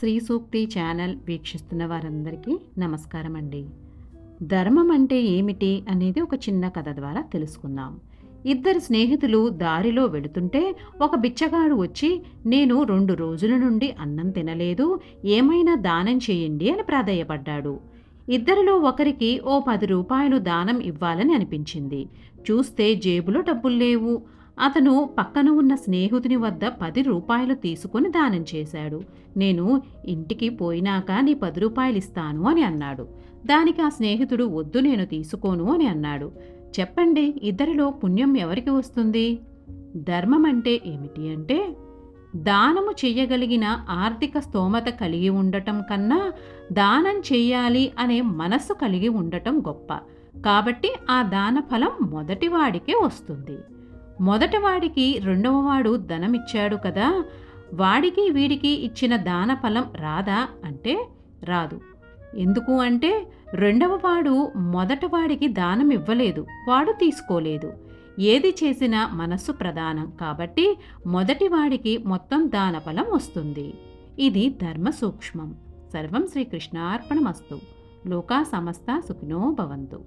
శ్రీ సూక్తి channel వీక్షిస్తున్న వారందరికీ నమస్కారం అండి. ధర్మం అంటే ఏమిటి అనేది ఒక చిన్న కథ ద్వారా తెలుసుకుందాం. ఇద్దరు స్నేహితులు దారిలో వెళుతుంటే ఒక బిచ్చగాడు వచ్చి, నేను 2 రోజుల నుండి అన్నం తినలేదు, ఏమైనా దానం చేయండి అని ప్రాధేయపడ్డాడు. ఇద్దరిలో ఒకరికి ఓ 10 రూపాయలు దానం ఇవ్వాలని అనిపించింది. చూస్తే జేబులో డబ్బులు లేవు. అతను పక్కన ఉన్న స్నేహితుని వద్ద 10 రూపాయలు తీసుకుని దానం చేశాడు. నేను ఇంటికి పోయినాక నీ 10 రూపాయలు ఇస్తాను అని అన్నాడు. దానికి ఆ స్నేహితుడు, వద్దు, నేను తీసుకోను అని అన్నాడు. చెప్పండి, ఇద్దరిలో పుణ్యం ఎవరికి వస్తుంది? ధర్మం అంటే ఏమిటి అంటే, దానము చెయ్యగలిగిన ఆర్థిక స్తోమత కలిగి ఉండటం కన్నా దానం చెయ్యాలి అనే మనస్సు కలిగి ఉండటం గొప్ప. కాబట్టి ఆ దాన ఫలం మొదటివాడికే వస్తుంది. మొదటివాడికి రెండవవాడు ధనమిచ్చాడు కదా, వాడికి వీడికి ఇచ్చిన దాన ఫలం రాదా అంటే రాదు. ఎందుకు అంటే రెండవవాడు మొదటివాడికి దానం ఇవ్వలేదు, వాడు తీసుకోలేదు. ఏది చేసినా మనస్సు ప్రధానం కాబట్టి మొదటివాడికి మొత్తం దాన ఫలం వస్తుంది. ఇది ధర్మ సూక్ష్మం. సర్వం శ్రీకృష్ణార్పణమస్తు. లోకా సమస్త సుఖినో భవంతు.